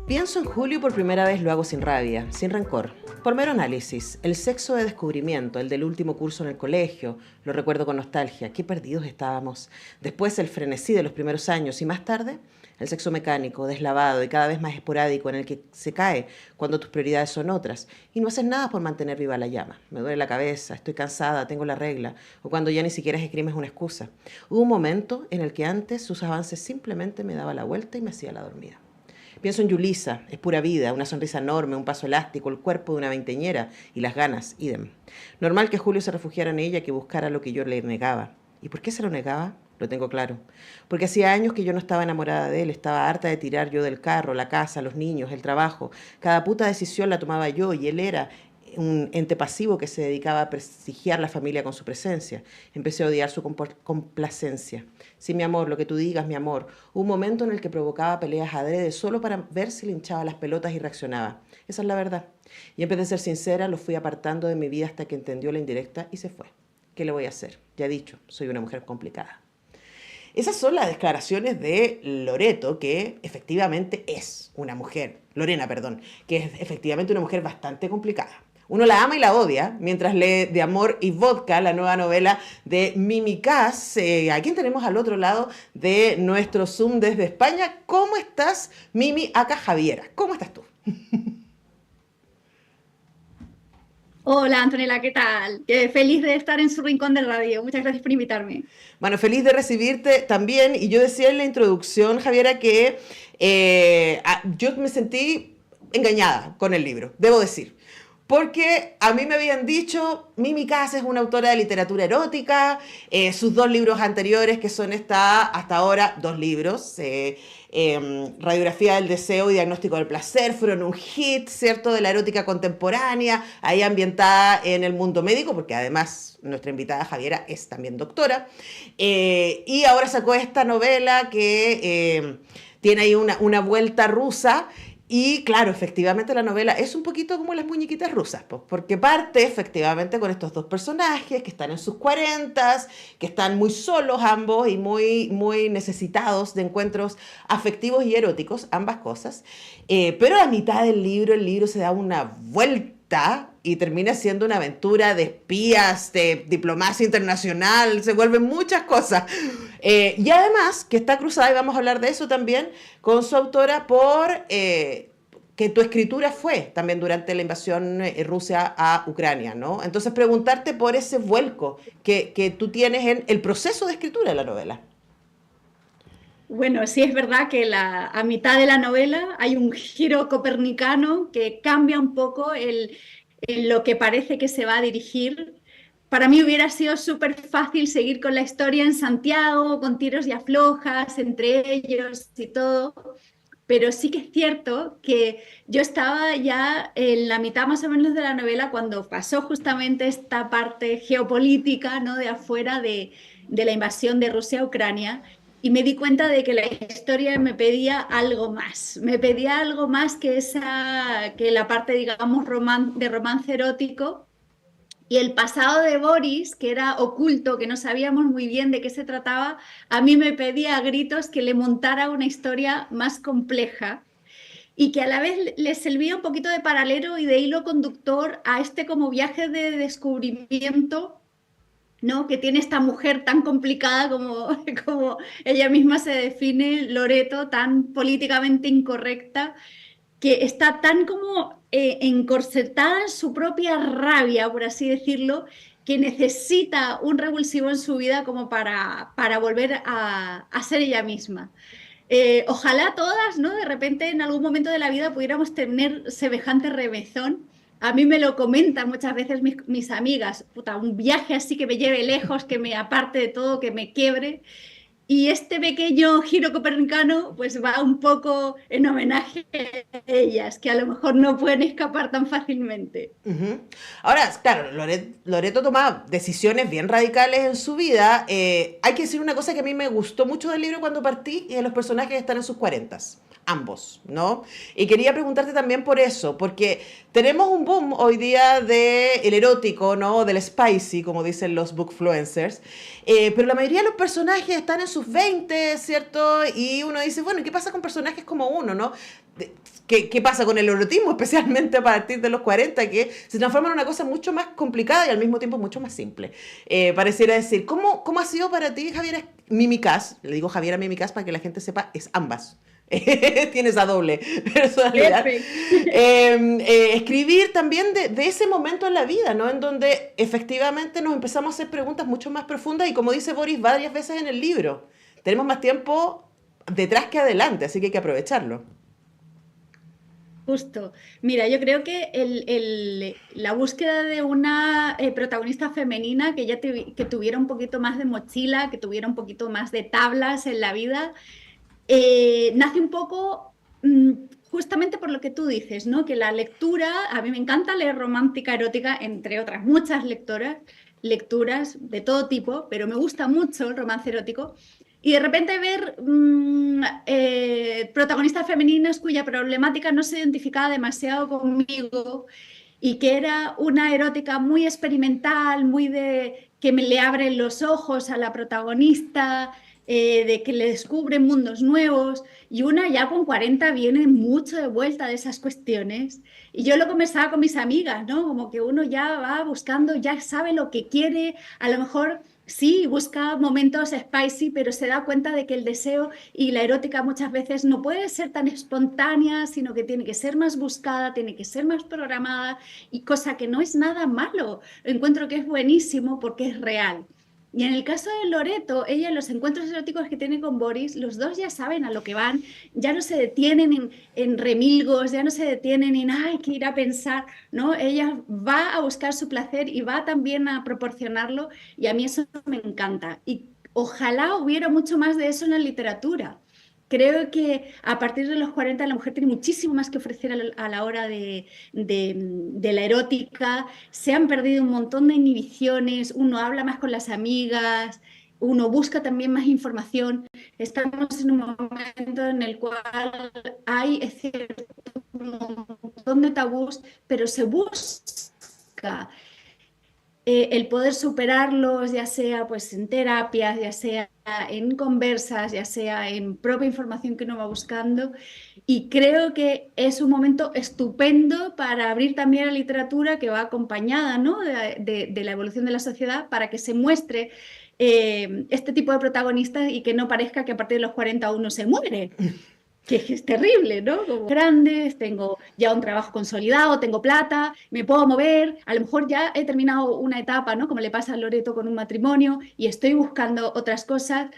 Pienso en Julio y por primera vez lo hago sin rabia, sin rencor. Por mero análisis, el sexo de descubrimiento, el del último curso en el colegio, lo recuerdo con nostalgia, qué perdidos estábamos. Después el frenesí de los primeros años y más tarde el sexo mecánico, deslavado y cada vez más esporádico en el que se cae cuando tus prioridades son otras y no haces nada por mantener viva la llama. Me duele la cabeza, estoy cansada, tengo la regla o cuando ya ni siquiera esgrimes una excusa. Hubo un momento en el que antes sus avances simplemente me daba la vuelta y me hacía la dormida. Pienso en Yulisa, es pura vida, una sonrisa enorme, un paso elástico, el cuerpo de una veinteñera y las ganas, idem. Normal que Julio se refugiara en ella, que buscara lo que yo le negaba. ¿Y por qué se lo negaba? Lo tengo claro. Porque hacía años que yo no estaba enamorada de él, estaba harta de tirar yo del carro, la casa, los niños, el trabajo. Cada puta decisión la tomaba yo y él era un ente pasivo que se dedicaba a prestigiar la familia con su presencia. Empecé a odiar su complacencia. Sí, mi amor, lo que tú digas, mi amor. Hubo un momento en el que provocaba peleas adrede solo para ver si le hinchaba las pelotas y reaccionaba. Esa es la verdad. Y en vez de ser sincera, lo fui apartando de mi vida hasta que entendió la indirecta y se fue. ¿Qué le voy a hacer? Ya he dicho, soy una mujer complicada. Esas son las declaraciones de Loreto, que efectivamente es una mujer, Lorena, perdón, que es efectivamente una mujer bastante complicada. Uno la ama y la odia, mientras lee De Amor y Vodka, la nueva novela de Mimi Kass. ¿A quién tenemos al otro lado de nuestro Zoom desde España? ¿Cómo estás, Mimi acá Javiera? ¿Cómo estás tú? Hola Antonella, ¿qué tal? Feliz de estar en su rincón de radio. Muchas gracias por invitarme. Bueno, feliz de recibirte también. Y yo decía en la introducción, Javiera, que yo me sentí engañada con el libro, debo decir. Porque a mí me habían dicho, Mimi Kass es una autora de literatura erótica, sus dos libros anteriores, que son hasta ahora dos libros, Radiografía del Deseo y Diagnóstico del Placer, fueron un hit, ¿cierto?, de la erótica contemporánea, ahí ambientada en el mundo médico, porque además nuestra invitada Javiera es también doctora, y ahora sacó esta novela que tiene ahí una vuelta rusa. Y claro, efectivamente la novela es un poquito como las muñequitas rusas, pues, porque parte efectivamente con estos dos personajes que están en sus cuarentas, que están muy solos ambos y muy, muy necesitados de encuentros afectivos y eróticos, ambas cosas. Pero a mitad del libro, el libro se da una vuelta y termina siendo una aventura de espías, de diplomacia internacional, se vuelven muchas cosas. Y además, que está cruzada, y vamos a hablar de eso también, con su autora por que tu escritura fue también durante la invasión Rusia a Ucrania, ¿no? Entonces, preguntarte por ese vuelco que tú tienes en el proceso de escritura de la novela. Bueno, sí es verdad que a mitad de la novela hay un giro copernicano que cambia un poco lo que parece que se va a dirigir. Para mí hubiera sido súper fácil seguir con la historia en Santiago, con tiros y aflojas entre ellos y todo, pero sí que es cierto que yo estaba ya en la mitad más o menos de la novela cuando pasó justamente esta parte geopolítica, ¿no?, de afuera de la invasión de Rusia a Ucrania. Y me di cuenta de que la historia me pedía algo más que la parte, digamos, de romance erótico, y el pasado de Boris, que era oculto, que no sabíamos muy bien de qué se trataba, a mí me pedía a gritos que le montara una historia más compleja y que a la vez le servía un poquito de paralelo y de hilo conductor a este como viaje de descubrimiento, ¿no?, que tiene esta mujer tan complicada como, como ella misma se define, Loreto, tan políticamente incorrecta, que está tan como encorsetada en su propia rabia, por así decirlo, que necesita un revulsivo en su vida como para volver a ser ella misma. Ojalá todas, ¿no?, de repente en algún momento de la vida pudiéramos tener semejante remezón. A mí me lo comentan muchas veces mis amigas, puta, un viaje así que me lleve lejos, que me aparte de todo, que me quiebre. Y este pequeño giro copernicano pues va un poco en homenaje a ellas, que a lo mejor no pueden escapar tan fácilmente. Ujú. Ahora, claro, Loreto toma decisiones bien radicales en su vida. Hay que decir una cosa que a mí me gustó mucho del libro cuando partí, y de los personajes están en sus cuarentas, ambos, ¿no? Y quería preguntarte también por eso, porque tenemos un boom hoy día del erótico, ¿no? Del spicy, como dicen los bookfluencers, pero la mayoría de los personajes están en sus 20, ¿cierto? Y uno dice, bueno, ¿y qué pasa con personajes como uno, no? ¿Qué pasa con el erotismo, especialmente a partir de los 40, que se transforma en una cosa mucho más complicada y al mismo tiempo mucho más simple? Pareciera decir, ¿cómo ha sido para ti, Javiera Mimicas? Le digo Javiera Mimicas para que la gente sepa, es ambas. Tiene esa doble personalidad. Escribir también de ese momento en la vida, ¿no? En donde efectivamente nos empezamos a hacer preguntas mucho más profundas y como dice Boris varias veces en el libro, tenemos más tiempo detrás que adelante, así que hay que aprovecharlo. Justo. Mira, yo creo que la búsqueda de una protagonista femenina que tuviera un poquito más de mochila, que tuviera un poquito más de tablas en la vida, nace un poco justamente por lo que tú dices, ¿no? Que la lectura, a mí me encanta leer romántica, erótica, entre otras muchas lecturas de todo tipo, pero me gusta mucho el romance erótico. Y de repente ver protagonistas femeninas cuya problemática no se identificaba demasiado conmigo y que era una erótica muy experimental, muy de que me le abren los ojos a la protagonista, de que le descubren mundos nuevos, y una ya con 40 viene mucho de vuelta de esas cuestiones. Y yo lo conversaba con mis amigas, ¿no? Como que uno ya va buscando, ya sabe lo que quiere, a lo mejor sí, busca momentos spicy, pero se da cuenta de que el deseo y la erótica muchas veces no puede ser tan espontánea, sino que tiene que ser más buscada, tiene que ser más programada, y cosa que no es nada malo. Encuentro que es buenísimo porque es real. Y en el caso de Loreto, ella en los encuentros eróticos que tiene con Boris, los dos ya saben a lo que van, ya no se detienen en remilgos, ya no se detienen en, ay, que ir a pensar, ¿no? Ella va a buscar su placer y va también a proporcionarlo, y a mí eso me encanta. Y ojalá hubiera mucho más de eso en la literatura. Creo que a partir de los 40 la mujer tiene muchísimo más que ofrecer a la hora de la erótica. Se han perdido un montón de inhibiciones, uno habla más con las amigas, uno busca también más información. Estamos en un momento en el cual hay un montón de tabús, pero se busca el poder superarlos, ya sea pues en terapias, ya sea en conversas, ya sea en propia información que uno va buscando. Y creo que es un momento estupendo para abrir también la literatura que va acompañada, ¿no? de la evolución de la sociedad, para que se muestre este tipo de protagonistas y que no parezca que a partir de los 40 uno se muere. Que es terrible, ¿no? Como grandes, tengo ya un trabajo consolidado, tengo plata, me puedo mover, a lo mejor ya he terminado una etapa, ¿no? Como le pasa a Loreto con un matrimonio y estoy buscando otras cosas.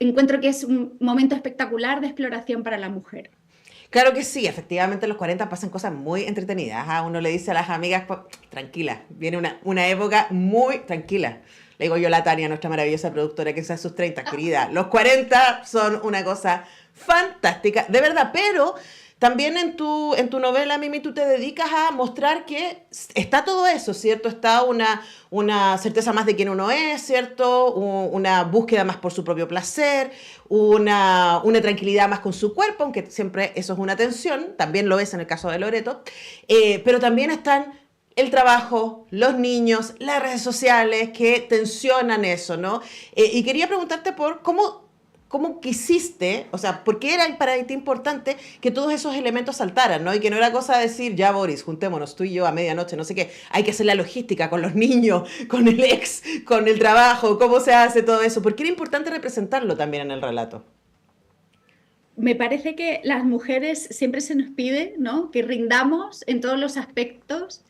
Encuentro que es un momento espectacular de exploración para la mujer. Claro que sí, efectivamente en los 40 pasan cosas muy entretenidas. ¿Ah? Uno le dice a las amigas, tranquila, viene una época muy tranquila. Le digo yo a la Tania, nuestra maravillosa productora, que está en sus 30, querida. Los 40 son una cosa fantástica, de verdad, pero también en tu novela, Mimi, tú te dedicas a mostrar que está todo eso, ¿cierto? Está una certeza más de quién uno es, ¿cierto? Una búsqueda más por su propio placer, una tranquilidad más con su cuerpo, aunque siempre eso es una tensión, también lo es en el caso de Loreto, pero también están el trabajo, los niños, las redes sociales que tensionan eso, ¿no? Y quería preguntarte por cómo quisiste, o sea, por qué era para ti importante que todos esos elementos saltaran, ¿no? Y que no era cosa de decir, ya Boris, juntémonos tú y yo a medianoche, no sé qué, hay que hacer la logística con los niños, con el ex, con el trabajo, cómo se hace todo eso, porque era importante representarlo también en el relato. Me parece que las mujeres siempre se nos pide, ¿no? Que rindamos en todos los aspectos,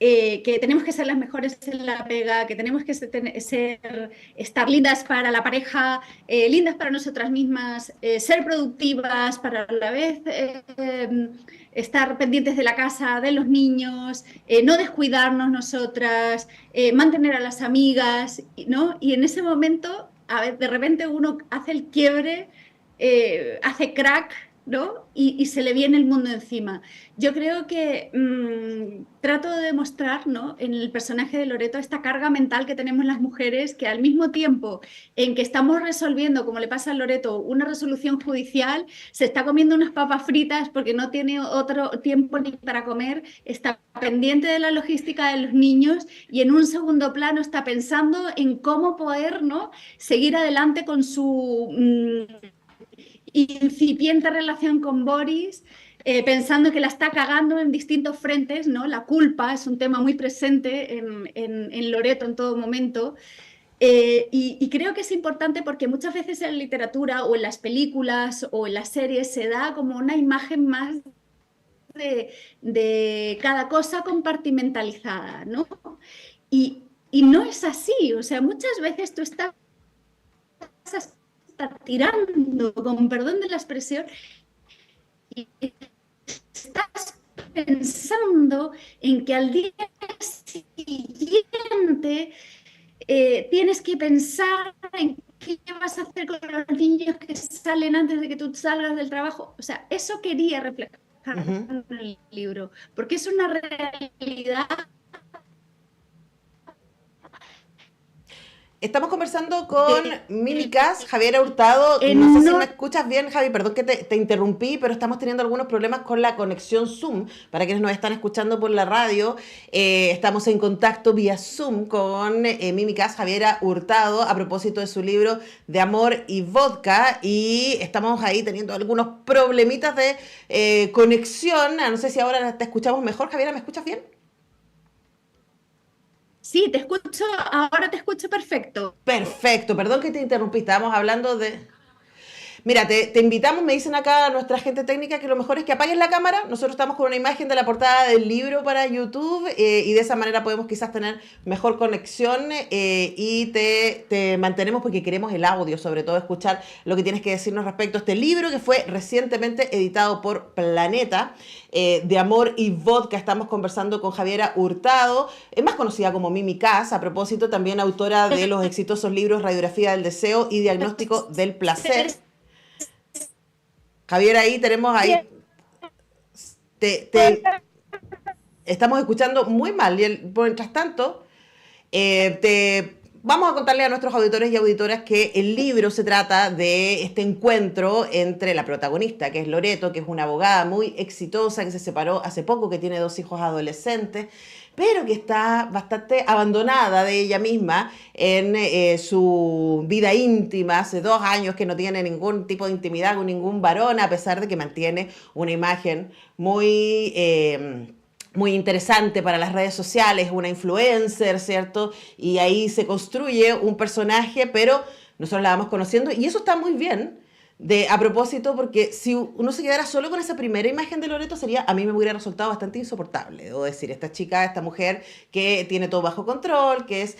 que tenemos que ser las mejores en la pega, que tenemos que estar lindas para la pareja, lindas para nosotras mismas, ser productivas, para a la vez estar pendientes de la casa, de los niños, no descuidarnos nosotras, mantener a las amigas, ¿no? Y en ese momento, a ver, de repente uno hace el quiebre, hace crack ¿no? Y se le viene el mundo encima. Yo creo que trato de demostrar, ¿no?, en el personaje de Loreto esta carga mental que tenemos las mujeres, que al mismo tiempo en que estamos resolviendo, como le pasa a Loreto, una resolución judicial, se está comiendo unas papas fritas porque no tiene otro tiempo ni para comer, está pendiente de la logística de los niños y en un segundo plano está pensando en cómo poder, ¿no?, seguir adelante con su incipiente relación con Boris, pensando que la está cagando en distintos frentes, ¿no? La culpa es un tema muy presente en Loreto en todo momento. Y creo que es importante porque muchas veces en la literatura o en las películas o en las series se da como una imagen más de cada cosa compartimentalizada, ¿no? Y no es así, o sea, muchas veces tú estás hasta tirando, con perdón de la expresión, y estás pensando en que al día siguiente tienes que pensar en qué vas a hacer con los niños que salen antes de que tú salgas del trabajo. O sea, eso quería reflejar en el libro, porque es una realidad. Estamos conversando con Mimi Kass, Javiera Hurtado. No sé si me escuchas bien, Javi, perdón que te interrumpí, pero estamos teniendo algunos problemas con la conexión Zoom. Para quienes nos están escuchando por la radio, estamos en contacto vía Zoom con Mimi Kass, Javiera Hurtado, a propósito de su libro De Amor y Vodka. Y estamos ahí teniendo algunos problemitas de conexión. No sé si ahora te escuchamos mejor. Javiera, ¿me escuchas bien? Sí, te escucho, ahora te escucho perfecto. Perfecto, perdón que te interrumpí, estábamos hablando de... Mira, te invitamos, me dicen acá nuestra gente técnica que lo mejor es que apagues la cámara. Nosotros estamos con una imagen de la portada del libro para YouTube y de esa manera podemos quizás tener mejor conexión y te mantenemos porque queremos el audio, sobre todo escuchar lo que tienes que decirnos respecto a este libro que fue recientemente editado por Planeta, De Amor y Vodka. Estamos conversando con Javiera Hurtado, más conocida como Mimi Kass, a propósito también autora de los exitosos libros Radiografía del Deseo y Diagnóstico del Placer. Javier, ahí tenemos ahí. Te estamos escuchando muy mal. Mientras tanto, vamos a contarle a nuestros auditores y auditoras que el libro se trata de este encuentro entre la protagonista, que es Loreto, que es una abogada muy exitosa, que se separó hace poco, que tiene 2 hijos adolescentes, pero que está bastante abandonada de ella misma en su vida íntima. Hace 2 años que no tiene ningún tipo de intimidad con ningún varón, a pesar de que mantiene una imagen muy interesante para las redes sociales, una influencer, ¿cierto? Y ahí se construye un personaje, pero nosotros la vamos conociendo y eso está muy bien. A propósito, porque si uno se quedara solo con esa primera imagen de Loreto, a mí me hubiera resultado bastante insoportable. Debo decir, esta chica, esta mujer que tiene todo bajo control, que es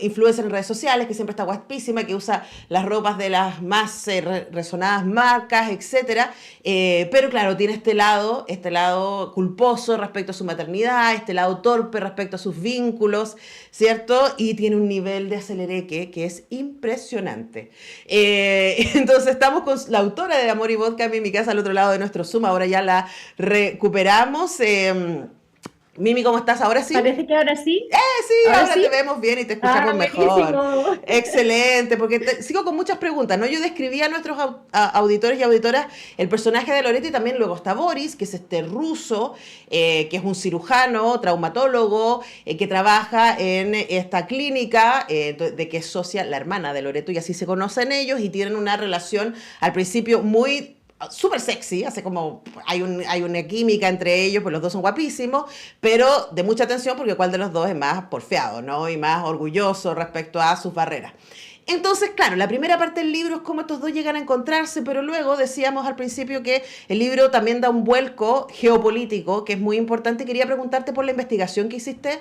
influencer en redes sociales, que siempre está guapísima, que usa las ropas de las más resonadas marcas, etcétera. Pero claro, tiene este lado culposo respecto a su maternidad, este lado torpe respecto a sus vínculos, ¿cierto? Y tiene un nivel de acelereque que es impresionante. Entonces estamos con la autora de Amor y Vodka, Mimi Kass, al otro lado de nuestro Zoom. Ahora ya la recuperamos. Mimi, ¿cómo estás? ¿Ahora sí? Parece que ahora sí. Sí, ahora ¿Sí? te vemos bien y te escuchamos mejor. Buenísimo. Excelente, porque sigo con muchas preguntas, ¿no? Yo describí a nuestros auditores y auditoras el personaje de Loreto y también luego está Boris, que es este ruso, que es un cirujano, traumatólogo, que trabaja en esta clínica, de que es socia la hermana de Loreto y así se conocen ellos y tienen una relación al principio muy súper sexy, hace como hay una química entre ellos, pues los dos son guapísimos, pero de mucha atención porque cuál de los dos es más porfiado, ¿no? Y más orgulloso respecto a sus barreras. Entonces, claro, la primera parte del libro es cómo estos dos llegan a encontrarse, pero luego decíamos al principio que el libro también da un vuelco geopolítico que es muy importante. Quería preguntarte por la investigación que hiciste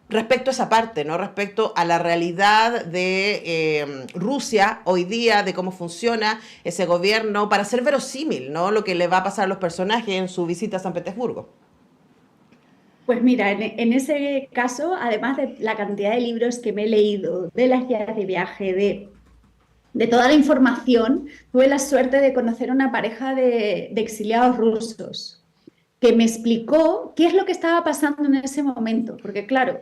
respecto a esa parte, ¿no? Respecto a la realidad de Rusia hoy día, de cómo funciona ese gobierno, para ser verosímil, ¿no? Lo que le va a pasar a los personajes en su visita a San Petersburgo. Pues mira, en ese caso, además de la cantidad de libros que me he leído, de las guías de viaje, de de toda la información, tuve la suerte de conocer a una pareja de exiliados rusos que me explicó qué es lo que estaba pasando en ese momento. Porque claro,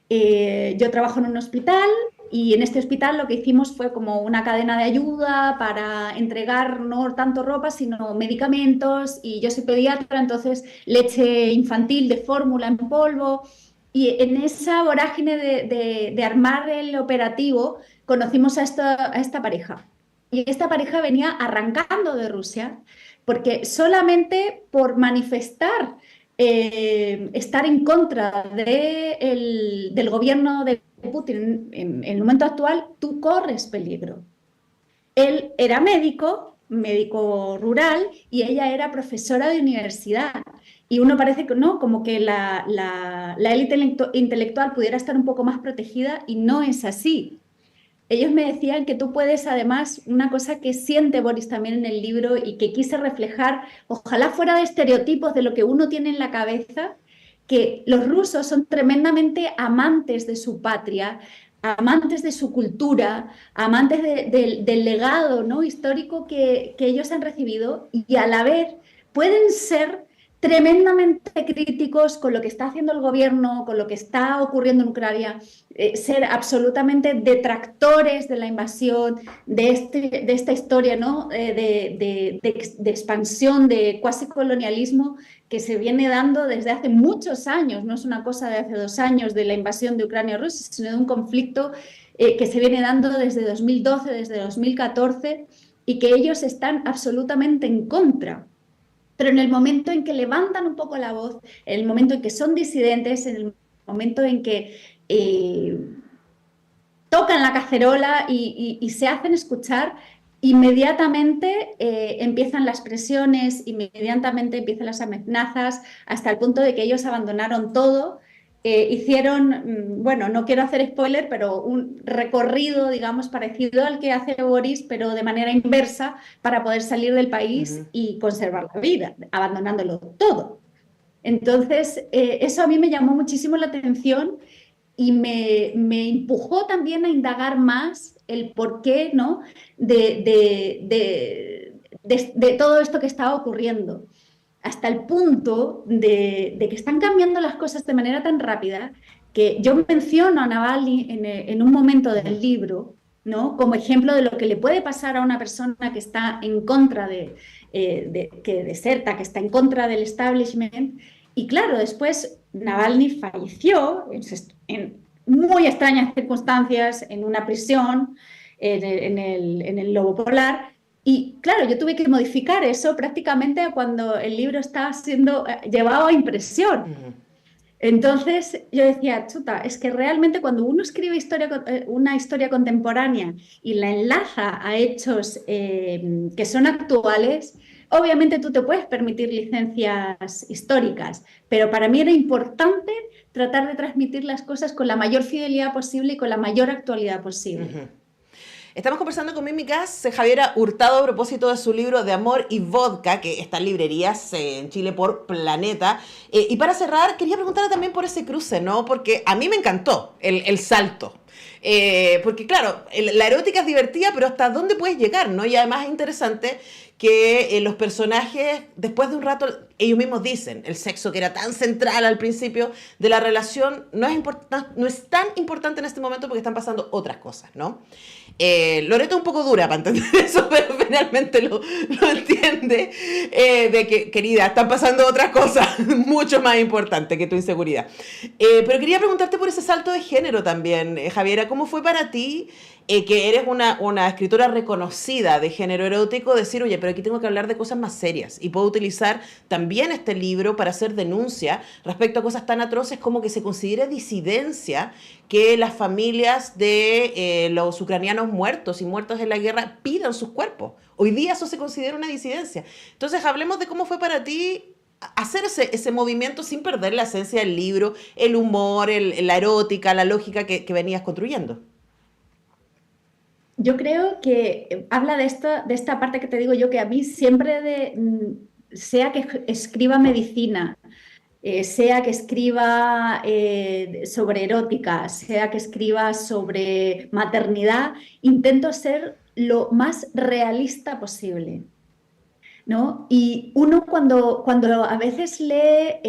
yo trabajo en un hospital y en este hospital lo que hicimos fue como una cadena de ayuda para entregar no tanto ropa, sino medicamentos. Y yo soy pediatra, entonces leche infantil de fórmula en polvo. Y en esa vorágine de armar el operativo, conocimos a esta pareja. Y esta pareja venía arrancando de Rusia porque solamente por manifestar estar en contra del gobierno de Putin en el momento actual, tú corres peligro. Él era médico, médico rural, y ella era profesora de universidad. Y uno parece que no, como que la élite intelectual pudiera estar un poco más protegida, y no es así. Ellos me decían que tú puedes, además, una cosa que siente Boris también en el libro y que quise reflejar, ojalá fuera de estereotipos de lo que uno tiene en la cabeza, que los rusos son tremendamente amantes de su patria, amantes de su cultura, amantes del legado, ¿no?, histórico que ellos han recibido, y a la vez pueden ser tremendamente críticos con lo que está haciendo el gobierno, con lo que está ocurriendo en Ucrania, ser absolutamente detractores de la invasión, de esta historia, ¿no?, de expansión, de cuasi colonialismo que se viene dando desde hace muchos años. No es una cosa de hace 2 años de la invasión de Ucrania a Rusia, sino de un conflicto que se viene dando desde 2012, desde 2014, y que ellos están absolutamente en contra. Pero en el momento en que levantan un poco la voz, en el momento en que son disidentes, en el momento en que tocan la cacerola y se hacen escuchar, inmediatamente empiezan las presiones, inmediatamente empiezan las amenazas, hasta el punto de que ellos abandonaron todo. Hicieron, bueno, no quiero hacer spoiler, pero un recorrido, digamos, parecido al que hace Boris, pero de manera inversa, para poder salir del país y conservar la vida, abandonándolo todo. Entonces, eso a mí me llamó muchísimo la atención y me empujó también a indagar más el porqué, ¿no?, de todo esto que estaba ocurriendo, hasta el punto de que están cambiando las cosas de manera tan rápida que yo menciono a Navalny en un momento del libro, ¿no?, como ejemplo de lo que le puede pasar a una persona que está en contra que deserta, que está en contra del establishment. Y claro, después Navalny falleció en muy extrañas circunstancias en una prisión en el Lobo Polar. Y claro, yo tuve que modificar eso prácticamente cuando el libro estaba siendo llevado a impresión. Entonces yo decía, chuta, es que realmente cuando uno escribe una historia contemporánea y la enlaza a hechos que son actuales, obviamente tú te puedes permitir licencias históricas, pero para mí era importante tratar de transmitir las cosas con la mayor fidelidad posible y con la mayor actualidad posible. Estamos conversando con Mimi Kass, Javiera Hurtado, a propósito de su libro De Amor y Vodka, que está en librerías en Chile por Planeta. Y para cerrar, quería preguntarle también por ese cruce, ¿no? Porque a mí me encantó el salto. Porque claro, la erótica es divertida, pero ¿hasta dónde puedes llegar, no? Y además es interesante que los personajes, después de un rato, ellos mismos dicen, el sexo que era tan central al principio de la relación, no es tan importante en este momento porque están pasando otras cosas, ¿no? Loreto es un poco dura para entender eso, pero finalmente lo entiende, de que, querida, están pasando otras cosas mucho más importantes que tu inseguridad. Pero quería preguntarte por ese salto de género también, Javiera, ¿cómo fue para ti, que eres una escritora reconocida de género erótico, decir, oye, pero aquí tengo que hablar de cosas más serias y puedo utilizar también este libro para hacer denuncia respecto a cosas tan atroces como que se considere disidencia que las familias de los ucranianos muertos y muertos en la guerra pidan sus cuerpos? Hoy día eso se considera una disidencia. Entonces hablemos de cómo fue para ti hacer ese movimiento sin perder la esencia del libro, el humor, la erótica, la lógica que venías construyendo. Yo creo que habla de esta parte que te digo yo, que a mí siempre, sea que escriba medicina, sea que escriba sobre erótica, sea que escriba sobre maternidad, intento ser lo más realista posible, ¿no? Y uno cuando a veces lee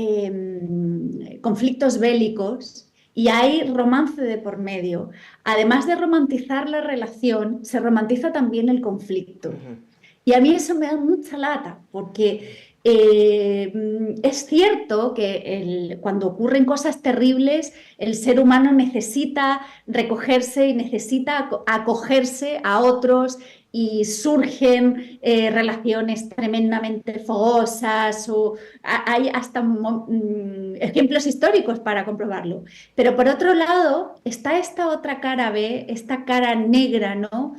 conflictos bélicos y hay romance de por medio, además de romantizar la relación, se romantiza también el conflicto. Ujú. Y a mí eso me da mucha lata, porque es cierto que cuando ocurren cosas terribles, el ser humano necesita recogerse y necesita acogerse a otros y surgen relaciones tremendamente fogosas o hay hasta ejemplos históricos para comprobarlo. Pero por otro lado está esta otra cara B, esta cara negra, ¿no?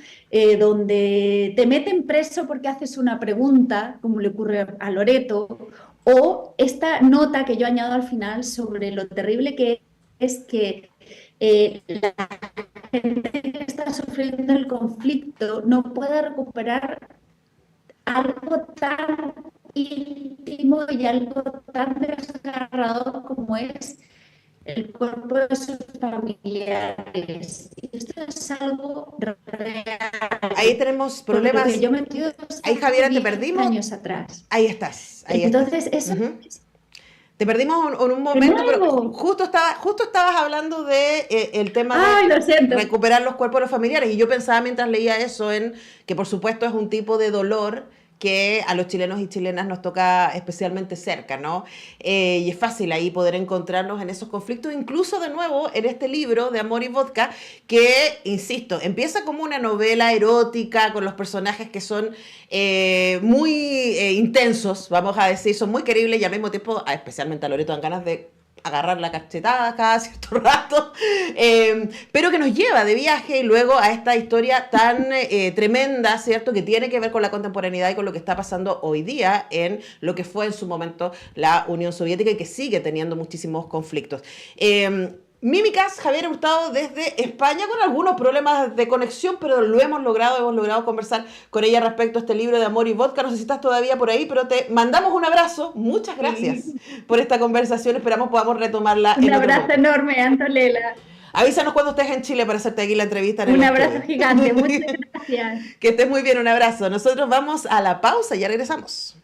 Donde te meten preso porque haces una pregunta, como le ocurre a Loreto, o esta nota que yo añado al final sobre lo terrible que es que la gente que está sufriendo el conflicto no puede recuperar algo tan íntimo y algo tan desgarrador como es el cuerpo de sus familiares. Y esto es algo Ahí real, tenemos porque lo que problemas. yo me metido Ahí, hace Javiera, te 10 perdimos. años atrás. Ahí estás, ahí estás. Entonces, eso Ujú. Te perdimos en un de momento, pero nuevo. justo estabas hablando de el tema de Ay, lo siento. recuperar los cuerpos de los familiares. Y yo pensaba mientras leía eso en que por supuesto es un tipo de dolor que a los chilenos y chilenas nos toca especialmente cerca, ¿no? Y es fácil ahí poder encontrarnos en esos conflictos, incluso de nuevo en este libro de Amor y Vodka, que, insisto, empieza como una novela erótica con los personajes que son muy intensos, vamos a decir, son muy queribles y al mismo tiempo, especialmente a Loreto, dan ganas de agarrar la cachetada cada cierto rato, pero que nos lleva de viaje y luego a esta historia tan tremenda, ¿cierto? Que tiene que ver con la contemporaneidad y con lo que está pasando hoy día en lo que fue en su momento la Unión Soviética y que sigue teniendo muchísimos conflictos. Mímicas, Javier Hurtado desde España con algunos problemas de conexión, pero hemos logrado conversar con ella respecto a este libro de Amor y Vodka. No sé si estás todavía por ahí, pero te mandamos un abrazo. Muchas gracias por esta conversación. Esperamos podamos retomarla Un en otro abrazo momento. enorme, Antonella. Avísanos cuando estés en Chile para hacerte aquí la entrevista en el Un abrazo estudio. gigante. Muchas gracias. Que estés muy bien, un abrazo. Nosotros vamos a la pausa y ya regresamos.